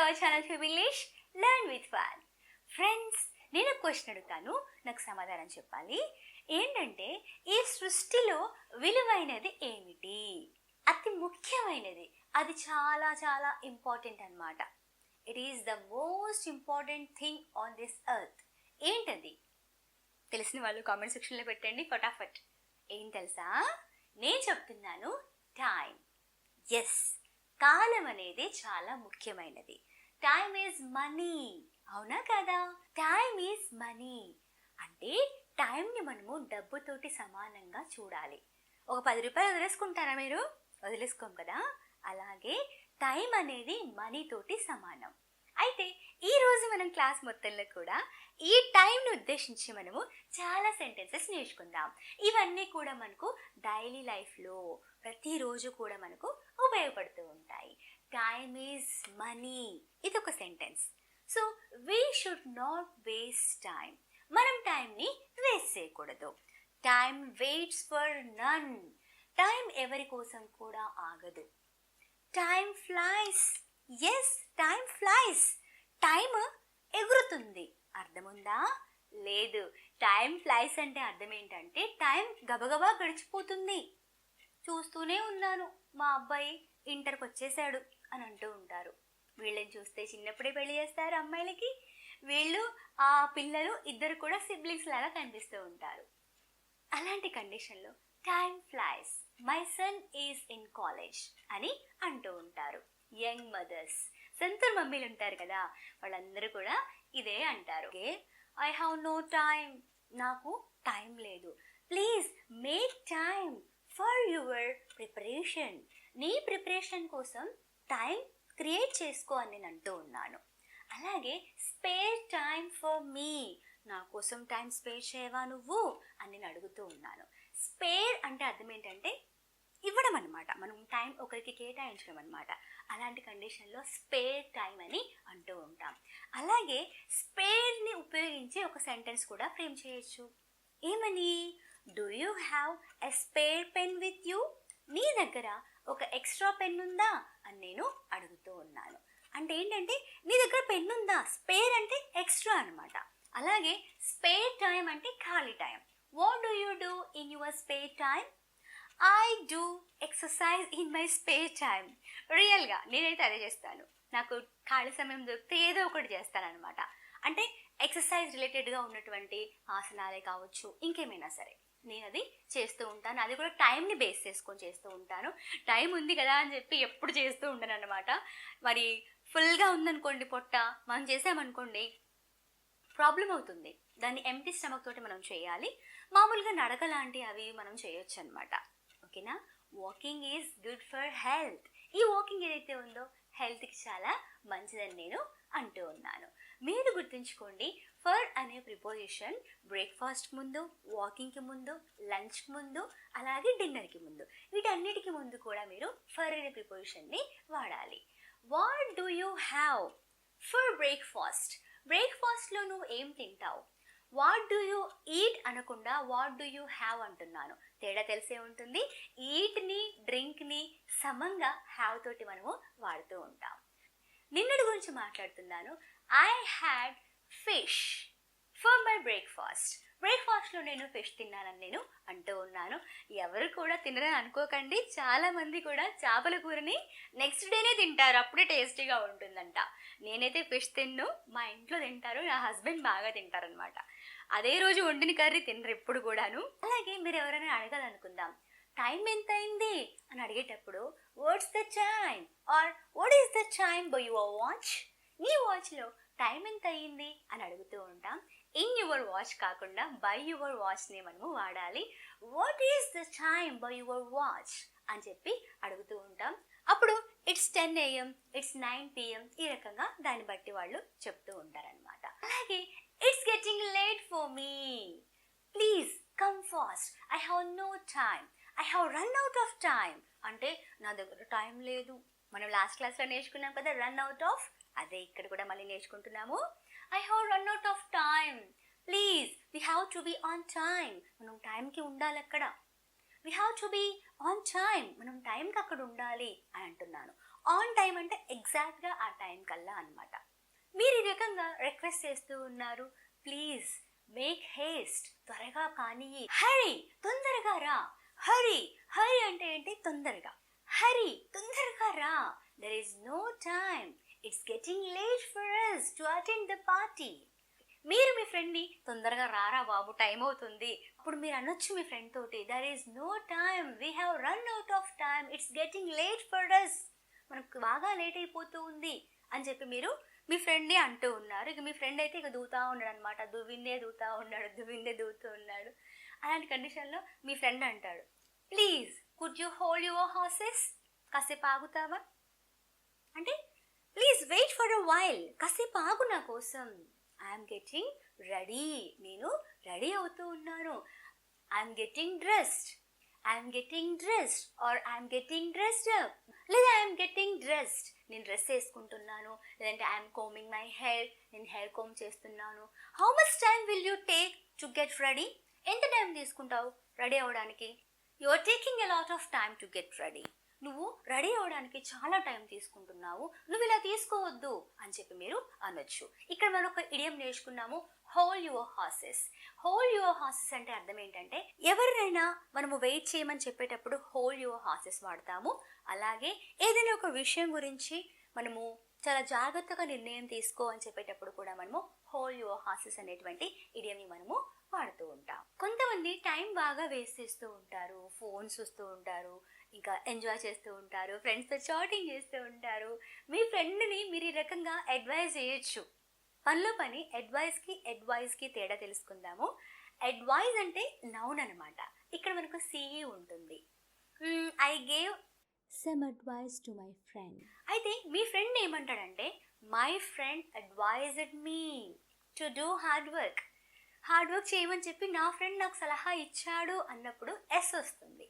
Hour channel ఫిమ్ English learn with fun. Friends, నేను question అడుగుతాను, నాకు సమాధానం చెప్పాలి. ఏంటంటే, ఈ సృష్టిలో విలువైనది ఏమిటి? అతి ముఖ్యమైనది, అది చాలా చాలా ఇంపార్టెంట్ అన్నమాట. It is the most important thing on this earth. ఏంటది? తెలిసిన వాళ్ళు కామెంట్ సెక్షన్లో పెట్టండి ఫటాఫట్. ఏం తెలుసా? నేను చెప్తున్నాను, టైం. ఎస్, కాలం అనేది చాలా ముఖ్యమైనది. టైమ్ ఈజ్ మనీ, అవునా కదా? టైమ్ ఈజ్ మనీ అంటే టైంని మనము డబ్బుతోటి సమానంగా చూడాలి. ఒక 10 రూపాయలు వదిలేసుకుంటారా మీరు? వదిలేసుకోం కదా. అలాగే టైం అనేది మనీతోటి సమానం. అయితే ఈరోజు మనం క్లాస్ మొత్తంలో కూడా ఈ టైంని ఉద్దేశించి మనము చాలా సెంటెన్సెస్ నేర్చుకుందాం. ఇవన్నీ కూడా మనకు డైలీ లైఫ్లో ప్రతిరోజు కూడా మనకు ఉపయోగపడుతూ ఉంటాయి. టైమ్ ఈజ్ మనీ, ఇది ఒక sentence. So we should not waste time. మనం టైంని వేస్ట్ చేయకూడదు. Time waits for none. Time ఎవరి కోసం కూడా ఆగదు. Time flies. Yes, time flies. Time ఎగురుతుంది. అర్థముందా? లేదు. టైం ఫ్లైస్ అంటే అర్థం ఏంటంటే టైం గబగబా గడిచిపోతుంది. చూస్తూనే ఉన్నాను, మా అబ్బాయి ఇంటర్కి వచ్చేసాడు అని అంటూ ఉంటారు. వీళ్ళని చూస్తే చిన్నప్పుడే పెళ్లి చేస్తారు అమ్మాయిలకి. వీళ్ళు ఆ పిల్లలు ఇద్దరు కూడా సిబ్లింగ్స్ లాగా కనిపిస్తూ ఉంటారు. అలాంటి కండిషన్లో time flies, my son is in college అని అంటూ ఉంటారు యంగ్ మదర్స్. సొంత మమ్మీలు ఉంటారు కదా, వాళ్ళందరూ కూడా ఇదే అంటారు. ఐ హ్యావ్ నో టైం, నాకు టైం లేదు. Please make time for your preparation. నీ ప్రిపరేషన్ కోసం టైం క్రియేట్ చేసుకో అని నేను అంటూ ఉన్నాను. అలాగే స్పేర్ టైం ఫర్ మీ. నా కోసం టైం స్పేర్ చేయవా నువ్వు అని నేను అడుగుతూ ఉన్నాను. స్పేర్ అంటే అర్థం ఏంటంటే ఇవ్వడం అనమాట. మనం టైం ఒకరికి కేటాయించడం అనమాట. అలాంటి కండిషన్లో స్పేర్ టైం అని అంటూ ఉంటాం. అలాగే స్పేర్ని ఉపయోగించి ఒక సెంటెన్స్ కూడా ఫ్రేమ్ చేయొచ్చు. ఏమని? Do you have a spare pen with you? నీ దగ్గర ఒక ఎక్స్ట్రా పెన్ ఉందా అని నేను అడుగుతూ ఉన్నాను. అంటే ఏంటంటే నీ దగ్గర పెన్ ఉందా? స్పేర్ అంటే ఎక్స్ట్రా అనమాట. అలాగే స్పేర్ టైం అంటే ఖాళీ time. What do you do in your spare time? I do exercise in my spare time. రియల్గా నేనైతే అదే చేస్తాను. నాకు ఖాళీ సమయం దొరికితే ఏదో ఒకటి చేస్తానన్నమాట. అంటే ఎక్సర్సైజ్ రిలేటెడ్గా ఉన్నటువంటి ఆసనాలే కావచ్చు, ఇంకేమైనా సరే నేను అది చేస్తూ ఉంటాను. అది కూడా టైంని బేస్ చేసుకొని చేస్తూ ఉంటాను. టైం ఉంది కదా అని చెప్పి ఎప్పుడు చేస్తూ ఉంటాను అనమాట. మరి ఫుల్గా ఉందనుకోండి పొట్ట, మనం చేసామనుకోండి ప్రాబ్లం అవుతుంది. దాన్ని ఎంప్టీ స్టమక్ తోటి మనం చేయాలి. మామూలుగా నడక లాంటి అవి మనం చేయొచ్చు అనమాట. ఓకేనా? Walking is good for health. ఈ వాకింగ్ ఏదైతే ఉందో హెల్త్కి చాలా మంచిదని నేను అంటూ ఉన్నాను. మీరు గుర్తుంచుకోండి, ఫర్ అనే ప్రిపోజిషన్ బ్రేక్ఫాస్ట్కి ముందు, వాకింగ్కి ముందు, లంచ్కి ముందు, అలాగే డిన్నర్కి ముందు, వీటన్నిటికి ముందు కూడా మీరు ఫర్ అనే ప్రిపోజిషన్ని వాడాలి. What do you have for breakfast? బ్రేక్ఫాస్ట్లో నువ్వు ఏం తింటావు? వాట్ డూ యూ ఈట్ అనకుండా వాట్ డూ యూ హ్యావ్ అంటున్నాను. తేడా తెలిసే ఉంటుంది. ఈట్ని, డ్రింక్ని సమంగా హ్యావ్ తోటి మనము వాడుతూ ఉంటాం. నిన్నటి గురించి మాట్లాడుతున్నాను. I had fish for my breakfast. బ్రేక్ఫాస్ట్లో నేను ఫిష్ తిన్నానని నేను అంటూ ఉన్నాను. ఎవరు కూడా తినరని అనుకోకండి. చాలామంది కూడా చేపల కూరని నెక్స్ట్ డేనే తింటారు, అప్పుడే టేస్టీగా ఉంటుందంట. నేనైతే ఫిష్ తిన్ను, మా ఇంట్లో తింటారు, నా హస్బెండ్ బాగా తింటారనమాట. అదే రోజు వండిన కర్రీ తినరు ఎప్పుడు కూడాను. అలాగే మీరు ఎవరైనా అడగాలనుకుందాం, టైం ఎంత అయింది అని అడిగేటప్పుడు what's the time or what is the time by your watch? నీ వాచ్లో టైం ఎంత అయ్యింది అని అడుగుతూ ఉంటాం. ఇన్ యువర్ వాచ్ కాకుండా బై యువర్ వాచ్ని మనము వాడాలి. What is the time by your watch అని చెప్పి అడుగుతూ ఉంటాం. అప్పుడు ఇట్స్ 10 AM, ఇట్స్ 9 PM, ఈ రకంగా దాన్ని బట్టి వాళ్ళు చెప్తూ ఉంటారనమాట. అలాగే it's getting late for me, please come fast, I have no time, I have run out of time. అంటే నా దగ్గర టైం లేదు. మనం లాస్ట్ క్లాస్లో నేర్చుకున్నాం కదా రన్ అవుట్ ఆఫ్, అదే ఇక్కడ కూడా మళ్ళీ నేర్చుకుంటున్నాము. I have run out of time, please we have to be on time. మనం టైంకి ఉండాలి అక్కడ. We have to be on time, మనం టైంకి అక్కడ ఉండాలి అని అంటున్నాను. ఆన్ టైం అంటే ఎగ్జాక్ట్గా ఆ టైం కల్లా అనమాట. మీరు ఈ రకంగా రిక్వెస్ట్ చేస్తూ ఉన్నారు, ప్లీజ్ మేక్ హేస్ట్, త్వరగా కానీ, హరి తొందరగా రా, హరి హరి అంటే ఏంటి, తొందరగా, హరి తొందరగా రా, there is no time, it's getting late for us to attend the party. మీరు మీ ఫ్రెండ్ని తొందరగా రారా బాబు టైం అవుతుంది, అప్పుడు మీరు అనొచ్చు మీ ఫ్రెండ్ తోటి, there is no time, we have run out of time, it's getting late for us, మనకు బాగా లేట్ అయిపోతూ ఉంది అని చెప్పి మీరు మీ ఫ్రెండ్ని అంటూ ఉన్నారు. ఇక మీ ఫ్రెండ్ అయితే ఇక దూతా ఉన్నాడు అనమాట, దువ్విందే దూతా ఉన్నాడు, దువ్విందే దూతూ ఉన్నాడు. అలాంటి కండిషన్లో మీ ఫ్రెండ్ అంటాడు, please could you hold your horses, కాసేపు ఆగుతావా అంటే, please wait for a while, కాసేపు ఆగు నా కోసం, ఐఎమ్ గెటింగ్ రెడీ, నేను రెడీ అవుతూ ఉన్నాను, I'm getting dressed, I'm getting dressed or I'm getting dressed up, లేదా ఐఎమ్ గెటింగ్ డ్రెస్డ్, నేను డ్రెస్ వేసుకుంటున్నాను, లేదంటే ఐఎమ్ కోమింగ్ మై హెయిర్, నేను హెయిర్ కోమ్ చేస్తున్నాను. How much time will you take to get ready, ఎంత time తీసుకుంటావు ready అవ్వడానికి, you are taking a lot of time to get ready, నువ్వు ready అవ్వడానికి చాలా టైం తీసుకుంటున్నావు, నువ్వు ఇలా తీసుకోవద్దు అని చెప్పి మీరు అనొచ్చు. ఇక్కడ మనం ఒక ఇడియం నేర్చుకున్నాము, hold your horses. Hold your horses అంటే అర్థం ఏంటంటే, ఎవరినైనా మనము వెయిట్ చేయమని చెప్పేటప్పుడు హోల్డ్ యువర్ హార్సెస్ వాడతాము. అలాగే ఏదైనా ఒక విషయం గురించి మనము చాలా జాగ్రత్తగా నిర్ణయం తీసుకో అని చెప్పేటప్పుడు కూడా మనము హోల్డ్ యువర్ హార్సెస్ అనేటువంటి ఇడియంని మనము వాడుతూ ఉంటాం. కొంతమంది టైం బాగా వేస్ట్ చేస్తూ ఉంటారు, ఫోన్స్ చూస్తూ ఉంటారు, ఇంకా ఎంజాయ్ చేస్తూ ఉంటారు, ఫ్రెండ్స్తో చాటింగ్ చేస్తూ ఉంటారు. మీ ఫ్రెండ్ని మీరు ఈ రకంగా అడ్వైజ్ చేయొచ్చు. పనిలో పని అడ్వైస్కి తేడా తెలుసుకుందాము. అడ్వైజ్ అంటే నౌన్ అనమాట, ఇక్కడ మనకు సిఈ ఉంటుంది. I gave some advice to my friend. అయితే మీ ఫ్రెండ్ ఏమంటాడంటే, my friend advised me to do hard work చేయమని చెప్పి నా ఫ్రెండ్ నాకు సలహా ఇచ్చాడు అన్నప్పుడు ఎస్ వస్తుంది.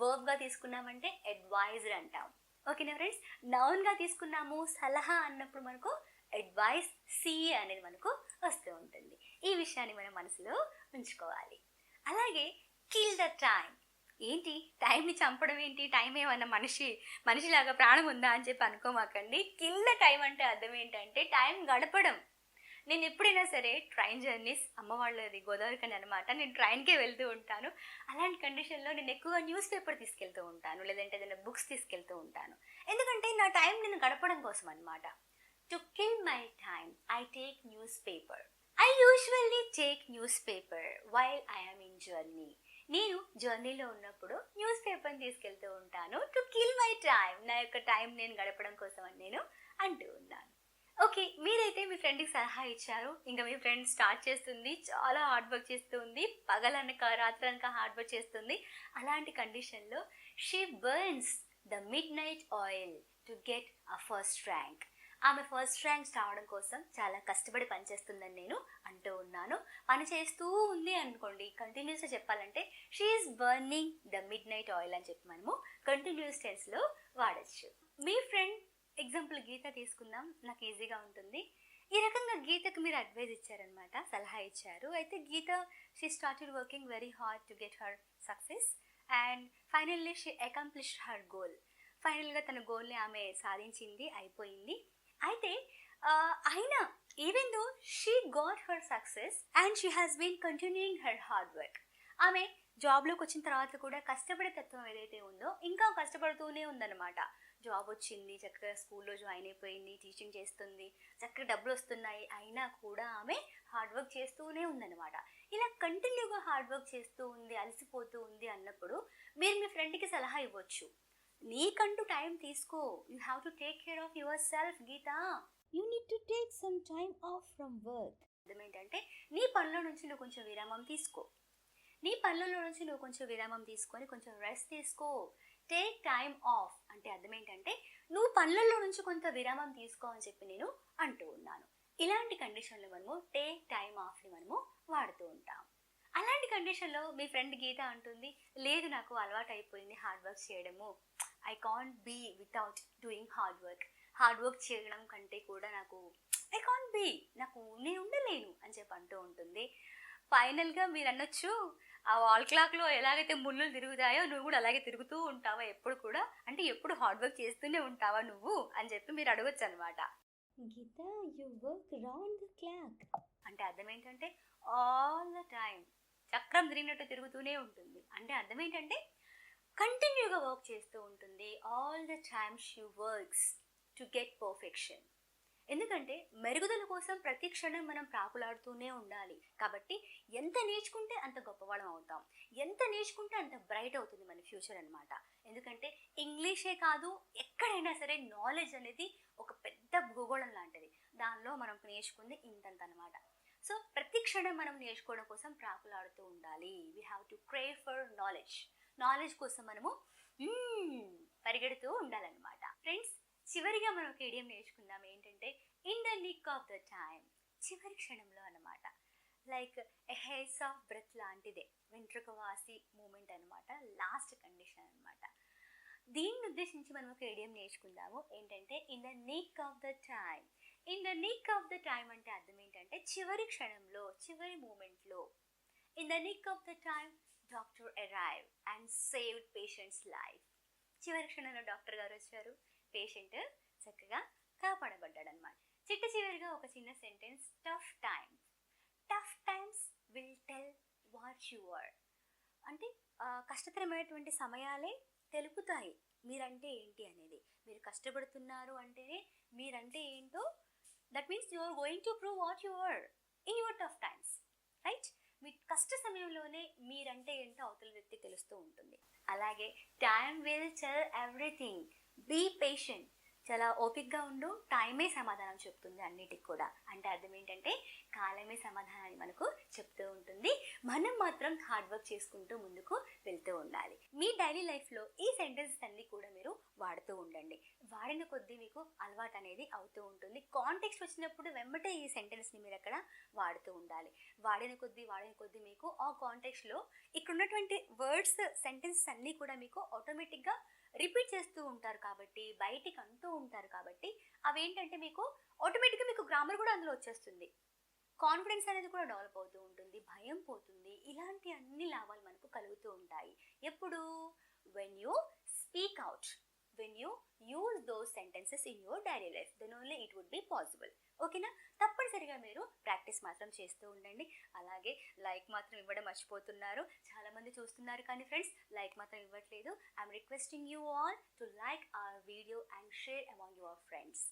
వర్బ్గా తీసుకున్నామంటే అడ్వైజ్డ్ అంటాం. ఓకేనా ఫ్రెండ్స్, నౌన్గా తీసుకున్నాము సలహా అన్నప్పుడు మనకు అడ్వైస్ సిఈ అనేది మనకు వస్తూ ఉంటుంది. ఈ విషయాన్ని మనం మనసులో ఉంచుకోవాలి. అలాగే కిల్ ద టైం. ఏంటి టైంని చంపడం ఏంటి, టైం ఏమన్నా మనిషిలాగా ప్రాణం ఉందా అని చెప్పి అనుకోమాకండి. కిల్ ద టైం అంటే అర్థం ఏంటంటే టైం గడపడం. నేను ఎప్పుడైనా సరే ట్రైన్ జర్నీస్, అమ్మ వాళ్ళది గోదావరికని అనమాట, నేను ట్రైన్కే వెళ్తూ ఉంటాను. అలాంటి కండిషన్లో నేను ఎక్కువగా న్యూస్ పేపర్ తీసుకెళ్తూ ఉంటాను, లేదంటే ఏదైనా బుక్స్ తీసుకెళ్తూ ఉంటాను. ఎందుకంటే నా టైం నేను గడపడం కోసం అనమాట. To kill my time I take news paper. I usually take news paper while I'm in journey. నేను జర్నీలో ఉన్నప్పుడు న్యూస్ పేపర్ని తీసుకెళ్తూ ఉంటాను. టు కిల్ మై టైమ్, నా యొక్క టైం నేను గడపడం కోసం అని నేను అంటూ ఉన్నాను. ఓకే, మీరైతే మీ ఫ్రెండ్కి సలహా ఇచ్చారు, ఇంకా మీ ఫ్రెండ్ స్టార్ట్ చేస్తుంది, చాలా హార్డ్ వర్క్ చేస్తుంది, పగలనక రాత్రనక హార్డ్ వర్క్ చేస్తుంది. అలాంటి కండిషన్లో she burns the mid night oil to get a first rank. ఆమె ఫస్ట్ ర్యాంక్ రావడం కోసం చాలా కష్టపడి పనిచేస్తుందని నేను అంటూ ఉన్నాను. పని చేస్తూ ఉంది అనుకోండి, కంటిన్యూస్గా చెప్పాలంటే she is burning the mid night oil అని చెప్పి మనము కంటిన్యూస్ టెన్స్లో వాడచ్చు. మీ ఫ్రెండ్ ఎగ్జాంపుల్ గీత తీసుకుందాం, నాకు ఈజీగా ఉంటుంది. ఈ రకంగా గీతకు మీరు అడ్వైజ్ ఇచ్చారనమాట, సలహా ఇచ్చారు. అయితే Geeta she started working very hard to get her success and finally she accomplished her goal. ఫైనల్గా తన గోల్ని ఆమె సాధించింది, అయిపోయింది. అయితే అయినా even though she got her success and she has been continuing her hard work. ఆమె జాబ్లోకి వచ్చిన తర్వాత కూడా కష్టపడే తత్వం ఏదైతే ఉందో ఇంకా కష్టపడుతూనే ఉందన్నమాట. జాబ్ వచ్చింది, చక్కగా స్కూల్లో జాయిన్ అయిపోయింది, టీచింగ్ చేస్తుంది, చక్కగా డబ్బులు వస్తున్నాయి, అయినా కూడా ఆమె హార్డ్ వర్క్ చేస్తూనే ఉందన్నమాట. ఇలా కంటిన్యూగా హార్డ్ వర్క్ చేస్తూ ఉంది, అలసిపోతూ ఉంది అన్నప్పుడు మీరు మీ ఫ్రెండ్కి సలహా ఇవ్వచ్చు. నీకంటూ టైం తీసుకో, you have to take care of yourself Geetha, you need to take some time off from work. అర్థం ఏంటంటే నీ పనుల నుంచి నువ్వు కొంచెం విరామం తీసుకో, తీసుకొని కొంచెం రెస్ట్ తీసుకో. టేక్ టైమ్ ఆఫ్ అంటే అర్థం ఏంటంటే నువ్వు పనులలో నుంచి కొంత విరామం తీసుకో అని చెప్పి నేను అంటూ ఉన్నాను. ఇలాంటి కండిషన్లో మనము టేక్ టైమ్ ఆఫ్ని మనము వాడుతూ ఉంటాం. అలాంటి కండిషన్లో మీ ఫ్రెండ్ గీత అంటుంది, లేదు నాకు అలవాటు అయిపోయింది హార్డ్ వర్క్ చేయడము, I can't be without doing hard work చేయడం కంటే కూడా నాకు నేను ఉండలేను అని చెప్పి అంటూ ఉంటుంది. ఫైనల్గా మీరు అనొచ్చు, ఆ వాల్ క్లాక్‌లో ఎలాగైతే ముల్లులు తిరుగుతాయో నువ్వు గూడా అలాగే తిరుగుతూ ఉంటావా ఎప్పుడు కూడా? అంటే ఎప్పుడు హార్డ్ వర్క్ చేస్తూనే ఉంటావా నువ్వు? అని చెప్పి మీరు అడగొచ్చనమాట. Geeta, you work round the clock. అంటే అర్థం ఏంటంటే ఆల్ ద టైమ్ చక్రం తిరిగినట్టు తిరుగుతూనే ఉంటుంది. అంటే అర్థం ఏంటంటే కంటిన్యూగా వర్క్ చేస్తూ ఉంటుంది. All the time she works to get perfection. ఎందుకంటే మెరుగుదల కోసం ప్రతి క్షణం మనం ప్రాకులాడుతూనే ఉండాలి. కాబట్టి ఎంత నేర్చుకుంటే అంత గొప్పవాళ్ళం అవుతాం. ఎంత నేర్చుకుంటే అంత బ్రైట్ అవుతుంది మన ఫ్యూచర్ అనమాట. ఎందుకంటే ఇంగ్లీషే కాదు, ఎక్కడైనా సరే నాలెడ్జ్ అనేది ఒక పెద్ద భూగోళం లాంటిది. దానిలో మనం నేర్చుకుంది ఇంతంత అనమాట. సో ప్రతి క్షణం మనం నేర్చుకోవడం కోసం ప్రాకులాడుతూ ఉండాలి. We have to crave for knowledge. Knowledge కోసం మనము పరిగెడుతూ ఉండాలన్నమాట. ఫ్రెండ్స్, చివరిగా మనం ఒక ఇడియం నేర్చుకుందాం. ఏంటంటే in the nick of the time, చివరి క్షణంలో అన్నమాట. Like a hairs of breath లాంటిదే, వెంట్రుకవాసి మూమెంట్ అనమాట, లాస్ట్ కండిషన్ అనమాట. దీన్ని ఉద్దేశించి మనం ఒక ఇడియం నేర్చుకుందాము. ఏంటంటే in the nick of the time. In the nick of the time అంటే అర్థం ఏంటంటే చివరి క్షణంలో, చివరి మూమెంట్లో. In the nick of the time doctor arrive and saved patients life. చివరి క్షణంలో డాక్టర్ గారు వచ్చారు, పేషెంట్ చక్కగా కాపాడబడ్డాడనమాట. చివరిగా ఒక చిన్న sentence, tough times. Tough times will tell what you are. అంటే కష్టతరమైనటువంటి సమయాలే తెలుపుతాయి మీరంటే ఏంటి అనేది. మీరు కష్టపడుతున్నారు అంటేనే మీరంటే ఏంటో, that means you are going to prove what you are in your tough times, right? మీ కష్ట సమయంలోనే మీరంటే ఏంటో అవతల వ్యక్తి తెలుస్తూ ఉంటుంది. అలాగే time will tell everything, be patient. చాలా ఓపిక్గా ఉండు, టైమే సమాధానం చెప్తుంది అన్నిటికి కూడా. అంటే అర్థం ఏంటంటే కాలమే సమాధానాన్ని మనకు చెప్తూ ఉంటుంది. మనం మాత్రం హార్డ్ వర్క్ చేసుకుంటూ ముందుకు వెళ్తూ ఉండాలి. మీ డైలీ లైఫ్లో ఈ సెంటెన్సెస్ అన్నీ కూడా మీరు వాడుతూ ఉండండి. వాడిన కొద్దీ మీకు అలవాటు అనేది అవుతూ ఉంటుంది. కాంటెక్స్ట్ వచ్చినప్పుడు వెంబటే ఈ సెంటెన్స్ని మీరు అక్కడ వాడుతూ ఉండాలి. వాడిన కొద్దీ మీకు ఆ కాంటెక్స్ట్లో ఇక్కడ ఉన్నటువంటి వర్డ్స్, సెంటెన్సెస్ అన్నీ కూడా మీకు ఆటోమేటిక్గా రిపీట్ చేస్తూ ఉంటారు కాబట్టి, బయటికి అంటూ ఉంటారు కాబట్టి, అవేంటంటే మీకు ఆటోమేటిక్గా మీకు గ్రామర్ కూడా అందులో వచ్చేస్తుంది. కాన్ఫిడెన్స్ అనేది కూడా డెవలప్ అవుతూ ఉంటుంది, భయం పోతుంది. ఇలాంటి అన్ని లాభాలు మనకు కలుగుతూ ఉంటాయి. ఎప్పుడు? When you speak out, when you use those sentences in your daily life, then only it would be possible. ఓకేనా? తప్పనిసరిగా మీరు ప్రాక్టీస్ మాత్రం చేస్తూ ఉండండి. అలాగే లైక్ మాత్రం ఇవ్వడం మర్చిపోతున్నారు. చాలామంది చూస్తున్నారు కానీ ఫ్రెండ్స్ లైక్ మాత్రం ఇవ్వట్లేదు. I'm requesting you all to like our video and share among your friends.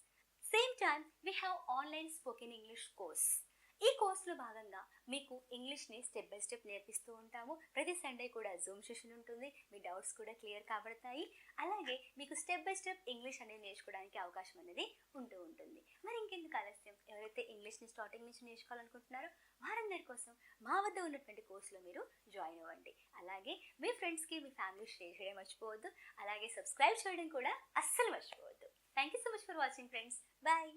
Same time we have online spoken English course. ఈ కోర్సులో భాగంగా మీకు ఇంగ్లీష్ని స్టెప్ బై స్టెప్ నేర్పిస్తూ ఉంటాము. ప్రతి సండే కూడా జూమ్ సెషన్ ఉంటుంది. మీ డౌట్స్ కూడా క్లియర్ కాబడతాయి. అలాగే మీకు స్టెప్ బై స్టెప్ ఇంగ్లీష్ అనేది నేర్చుకోవడానికి అవకాశం అనేది ఉంటూ ఉంటుంది. మరి ఇంకెందుకు ఆలస్యం? ఎవరైతే ఇంగ్లీష్ని స్టార్టింగ్ నుంచి నేర్చుకోవాలనుకుంటున్నారో వారందరి కోసం మా వద్ద ఉన్నటువంటి కోర్సులో మీరు జాయిన్ అవ్వండి. అలాగే మీ ఫ్రెండ్స్కి, మీ ఫ్యామిలీ షేర్ చేయడం మర్చిపోవద్దు. అలాగే సబ్స్క్రైబ్ చేయడం కూడా అస్సలు మర్చిపోవద్దు. Thank you so much for watching friends. Bye.